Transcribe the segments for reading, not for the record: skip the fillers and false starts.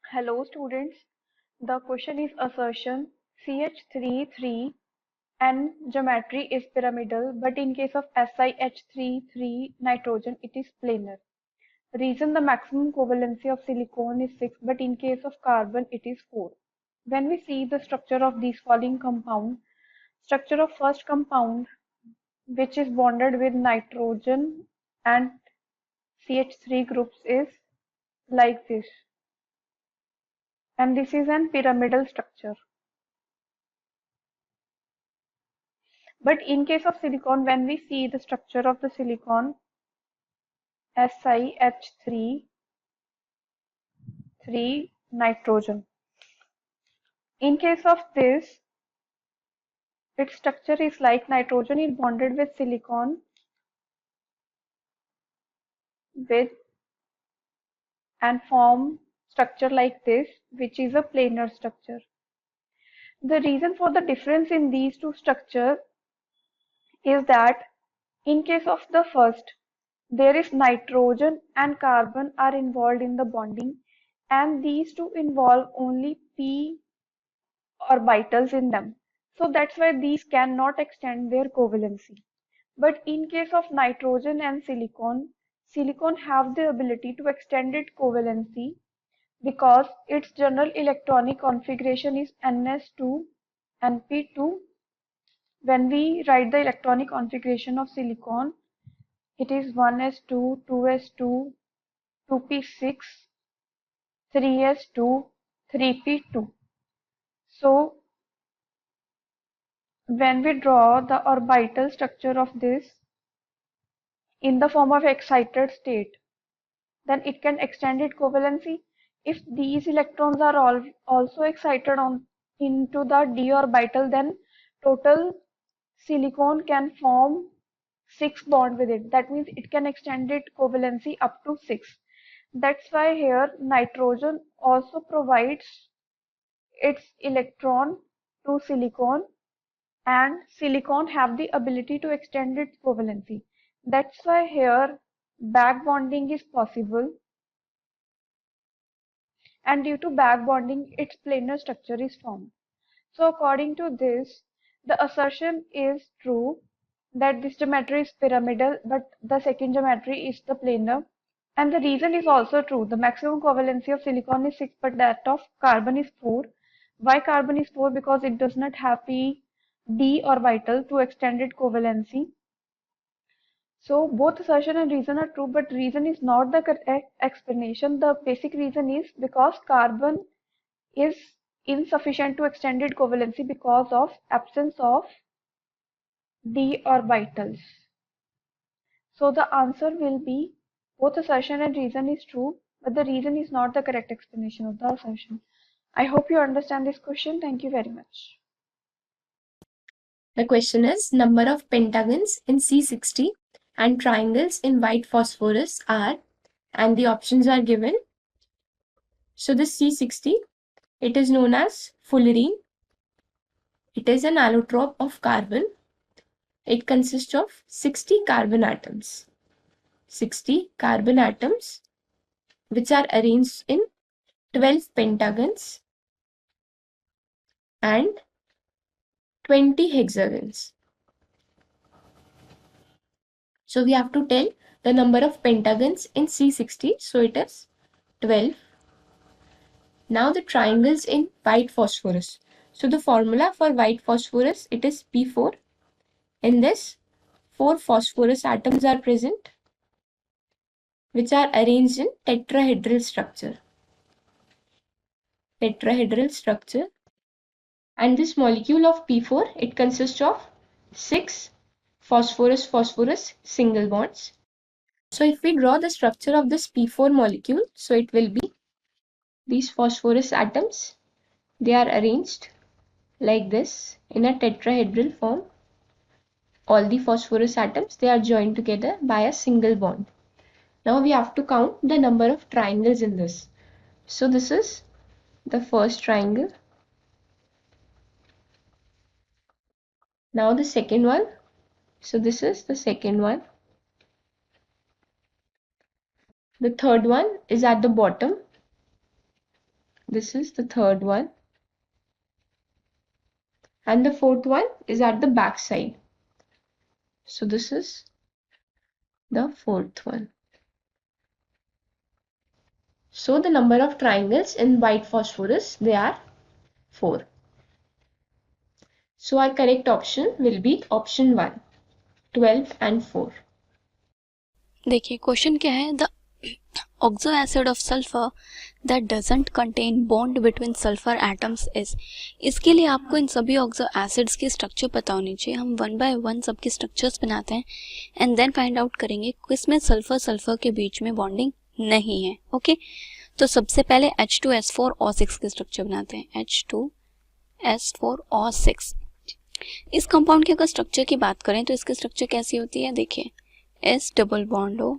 Hello students, the question is assertion CH3 N geometry is pyramidal, but in case of SiH3 nitrogen it is planar. Reason the maximum covalency of silicon is 6, but in case of carbon it is 4. When we see the structure of these following compound, structure of first compound which is bonded with nitrogen and CH3 groups is like this, and this is an pyramidal structure. But in case of silicon, when we see the structure of the silicon, SiH3 nitrogen. In case of this, its structure is like nitrogen is bonded with silicon with and form structure like this, which is a planar structure. The reason for the difference in these two structures is that in case of the first, there is nitrogen and carbon are involved in the bonding, and these two involve only p orbitals in them. So that's why these cannot extend their covalency. But in case of nitrogen and silicon, silicon have the ability to extend its covalency because its general electronic configuration is ns2 np2. When we write the electronic configuration of silicon, it is 1s2, 2s2, 2p6, 3s2, 3p2. So when we draw the orbital structure of this in the form of excited state, then it can extend its covalency. If these electrons are also excited into the d orbital, then total silicon can form 6 bond with it. That means it can extend its covalency up to 6. That's why here nitrogen also provides its electron to silicon, and silicon have the ability to extend its covalency. That's why here back bonding is possible, and due to back bonding its planar structure is formed. So according to this, the assertion is true that this geometry is pyramidal, but the second geometry is the planar. And the reason is also true. The maximum covalency of silicon is 6, but that of carbon is 4. Why carbon is 4? Because it does not have p d orbital to extended covalency. So both assertion and reason are true, but reason is not the correct explanation. The basic reason is because carbon is insufficient to extended covalency because of absence of d orbitals. So the answer will be both assertion and reason is true, but the reason is not the correct explanation of the assertion. I hope you understand this question. Thank you very much. The question is number of pentagons in C60 and triangles in white phosphorus are, and the options are given. So this C60, it is known as fullerene. It is an allotrope of carbon. It consists of 60 carbon atoms. 60 carbon atoms which are arranged in 12 pentagons and 20 hexagons. So we have to tell the number of pentagons in C60. So it is 12. Now the triangles in white phosphorus. So the formula for white phosphorus, it is P4. In this, 4 phosphorus atoms are present which are arranged in tetrahedral structure. Tetrahedral structure. And this molecule of P4, it consists of 6 phosphorus single bonds. So if we draw the structure of this P4 molecule, so it will be these phosphorus atoms. They are arranged like this in a tetrahedral form. All the phosphorus atoms, they are joined together by a single bond. Now we have to count the number of triangles in this. So this is the first triangle. Now the second one. So this is the second one. The third one is at the bottom. This is the third one. And the fourth one is at the back side. So this is the fourth one. So the number of triangles in white phosphorus, they are 4. So our correct option will be option 1, 12 and 4. देखिए question क्या है, the oxo acid of sulphur that doesn't contain bond between sulphur atoms is. इसके लिए आपको इन सभी oxo acids की structure पता होनी चाहिए। हम 1 बाय 1 सबकी स्ट्रक्चर्स बनाते हैं एंड देन फाइंड आउट करेंगे किसमें सल्फर सल्फर के बीच में बॉन्डिंग नहीं है। ओके तो सबसे पहले H2S4O6 की स्ट्रक्चर बनाते हैं, H2S4O6। इस कंपाउंड की अगर स्ट्रक्चर की बात करें तो इसकी स्ट्रक्चर कैसी होती है, देखिए S double bond O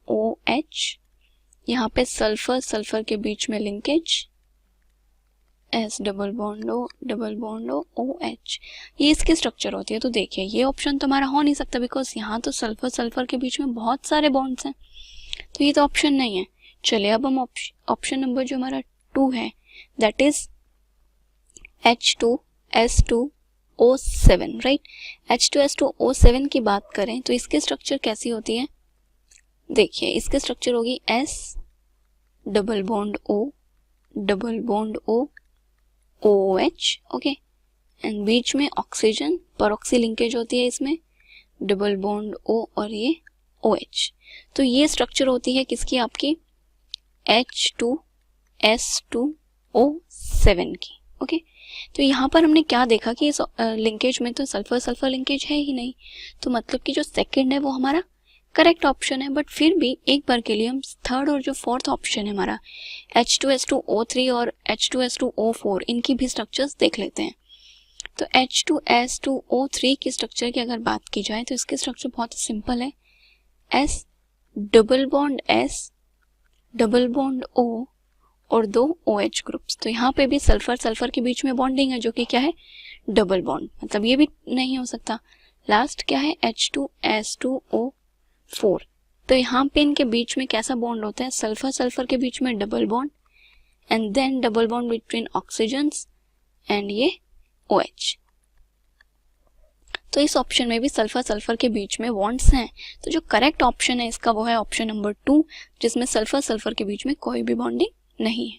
OH, यहाँ पे सल्फर सल्फर के बीच में linkage S double bond O OH, ये इसकी स्ट्रक्चर होती है। तो देखिए ये ऑप्शन तो हमारा हो नहीं सकता बिकॉज यहाँ तो सल्फर सल्फर के बीच में बहुत सारे बॉन्ड्स हैं, तो ये तो ऑप्शन नहीं है। चलिए अब हम ऑप्शन नंबर जो हमारा 2 है that is H2S2O7, right. H2S2O7 की बात करें तो इसकी स्ट्रक्चर कैसी होती है, देखिए इसकी स्ट्रक्चर होगी S double bond O OH, okay and बीच में ऑक्सीजन परऑक्सी लिंकेज होती है इसमें, डबल बॉन्ड O और ये OH। तो ये स्ट्रक्चर होती है किसकी, आपकी H2S2O7 की। ओके तो यहाँ पर हमने क्या देखा कि इस लिंकेज में तो सल्फर सल्फर लिंकेज है ही नहीं, तो मतलब कि जो सेकंड है वो हमारा करेक्ट ऑप्शन है। बट फिर भी एक बार के लिए हम थर्ड और जो फोर्थ ऑप्शन है हमारा H2S2O3 और H2S2O4 इनकी भी स्ट्रक्चर्स देख लेते हैं। तो H2S2O3 की स्ट्रक्चर की अगर बात की जाए तो इसकी स्ट्रक्चर बहुत सिंपल है, S डबल बॉन्ड O और 2 OH ग्रुप्स। तो यहाँ पे भी सल्फर सल्फर के बीच में बॉन्डिंग है जो कि क्या है, डबल बॉन्ड, मतलब ये भी नहीं हो सकता। लास्ट क्या है H2S2O4, तो यहाँ पे इनके बीच में कैसा बॉन्ड होता है, सल्फर सल्फर के बीच में double bond and then double bond between oxygens and ये OH। तो इस ऑप्शन में भी सल्फर सल्फर के बीच में बॉन्ड्स हैं, तो जो करेक्ट ऑप्शन है इसका वो है ऑप्शन नंबर 2 जिसमें सल्फर सल्फर के बीच में कोई भी बॉन्डिंग नहीं है।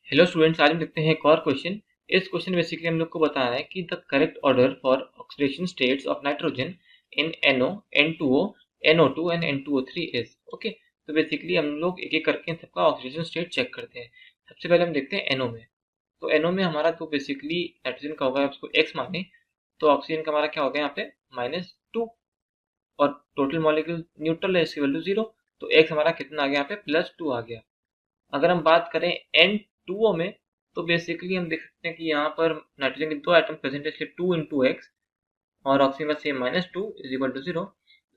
हेलो स्टूडेंट्स, आज हम देखते हैं एक और क्वेश्चन। इस क्वेश्चन बेसिकली हम लोग को बताना है कि the correct order for oxidation states of nitrogen in NO, N2O, NO2 and N2O3 is. Okay तो बेसिकली हम लोग एक एक करके सबका ऑक्सीडेशन स्टेट चेक करते हैं। सबसे पहले हम देखते हैं NO में। तो NO में हमारा तो बेसिकली नाइट्रोजन का होगा, उसको X माने तो ऑक्सीजन का हमारा क्या होगा यहाँ पे -2 और टोटल मॉलिक्यूल न्यूट्रल है इक्वल टू 0, तो X हमारा कितना आ गया यहाँ पे +2 आ गया। अगर हम बात करें N2O में तो बेसिकली हम देख सकते हैं कि यहाँ पर नाइट्रोजन के 2 एटम प्रेजेंट है, इसलिए 2 × X और ऑक्सीजन का सेम -2 = 0।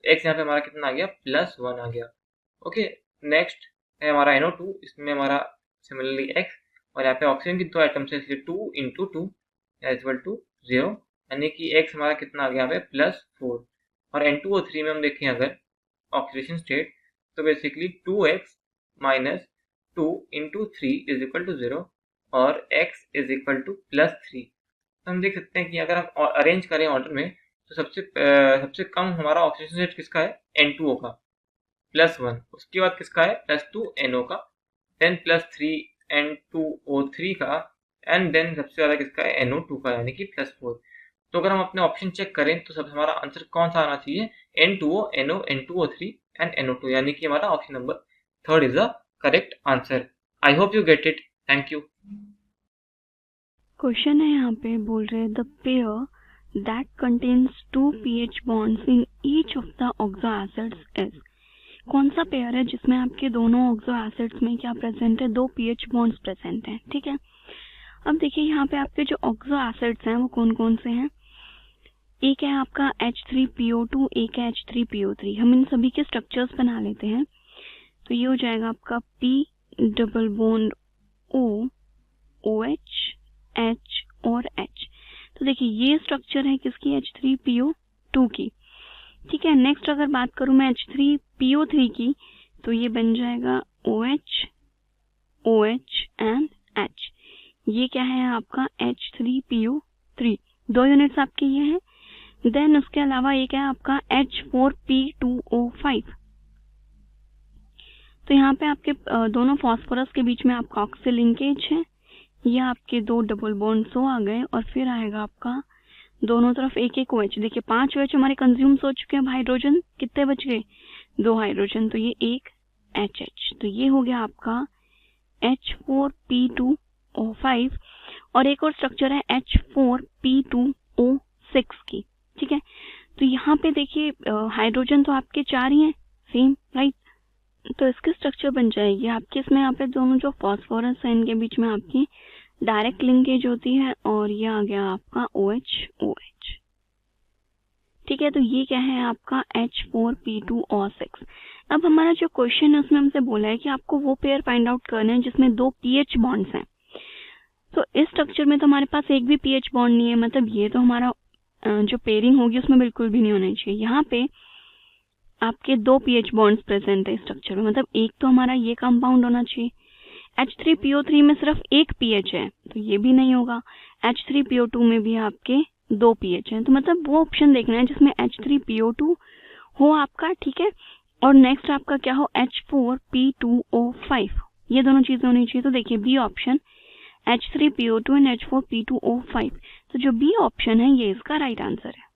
X यहाँ पे हमारा कितना आ गया +1 आ गया। ओके नेक्स्ट है हमारा NO2, इसमें हमारा सिमिलरली X और यहाँ पे ऑक्सीजन की 2 एटम्स है इसलिए 2 × 2 = 0, यानी कि X हमारा कितना आ गया यहाँ पे +4। और N2O3 में हम देखें अगर ऑक्सीडेशन स्टेट तो बेसिकली 2X - 2 × 3 = 0 और X = +3। तो हम देख सकते हैं कि अगर हम अरेंज करें ऑर्डर में तो सबसे कम हमारा ऑक्सीडेशन स्टेट किसका है, N2O का +1, उसके बाद किसका है +2 NO का, देन +3 N2O3 का एंड देन सबसे ज़्यादा किसका है NO2 का यानी कि +4। तो अगर हम अपने ऑप्शन चेक करें तो सब हमारा आंसर कौन सा आना चाहिए, N2O, NO, N2O3 and NO2, यानी कि हमारा option number 3 is the correct answer. I hope you get it, thank you. Question है यहाँ पे बोल रहे the pair that contains 2 pH bonds in each of the oxo acids is. कौन सा पेयर है जिसमें आपके दोनों ऑक्सो एसिड्स में क्या प्रेजेंट है, 2 pH बॉन्ड्स प्रेजेंट हैं, ठीक है। अब देखिए यहाँ पे आपके जो ऑक्सो एसिड्स हैं वो कौन कौन से हैं, एक है आपका H3PO2, एक है H3PO3। हम इन सभी के स्ट्रक्चर्स बना लेते हैं। तो ये हो जाएगा आपका P double bond O OH H और H। तो देखिए ये स्ट्रक्चर है किसकी, H3PO2 की, ठीक है। नेक्स्ट अगर बात करूं मैं H3PO3 की तो ये बन जाएगा OH ये क्या है आपका H3PO3, 2 यूनिट्स आपके ये हैं। देन उसके अलावा ये क्या है आपका H4P2O5। तो यहाँ पे आपके दोनों फॉस्फोरस के बीच में आपका ऑक्सी लिंकेज है, ये आपके 2 डबल बॉन्ड्स हो आ गए और फिर आएगा आपका दोनों तरफ एक एक OH। देखिए 5 OH हमारे कंज्यूम्स हो चुके हैं, हाइड्रोजन कितने बच गए, 2 हाइड्रोजन, तो ये एक HH, तो ये हो गया आपका H4P2O5। और एक और स्ट्रक्चर है H4P2O6 की, ठीक है। तो यहाँ पे देखिए हाइड्रोजन तो आपके 4 ही हैं सेम, राइट। तो इसकी स्ट्रक्चर बन जाएगी आपकी, इसमें यहाँ पे दोनों जो फॉस्फोरस है इनके बीच में आपकी डायरेक्ट लिंकेज होती है और ये आ गया आपका OH। ठीक है, तो ये क्या है आपका H4P2O6। अब हमारा जो क्वेश्चन है उसमें हमसे बोला है कि आपको वो पेयर फाइंड आउट करना है जिसमें 2 pH बॉन्ड्स हैं। तो इस स्ट्रक्चर में तो हमारे पास एक भी pH बॉन्ड नहीं है, मतलब ये तो हमारा जो पेयरिंग होगी उसमें बिल्कुल भी नहीं होना चाहिए। यहाँ पे आपके 2 pH बॉन्ड्स प्रेजेंट है इस स्ट्रक्चर में, मतलब एक तो हमारा ये कंपाउंड होना चाहिए। H3PO3 में सिर्फ एक pH है तो ये भी नहीं होगा। H3PO2 में भी आपके 2 pH हैं, तो मतलब वो ऑप्शन देखना है जिसमें H3PO2 हो आपका, ठीक है। और नेक्स्ट आपका क्या हो, H4P2O5, ये दोनों चीजें होनी चाहिए। तो देखिए B option H3PO2 and H4P2O5, तो जो बी ऑप्शन है ये इसका राइट आंसर है।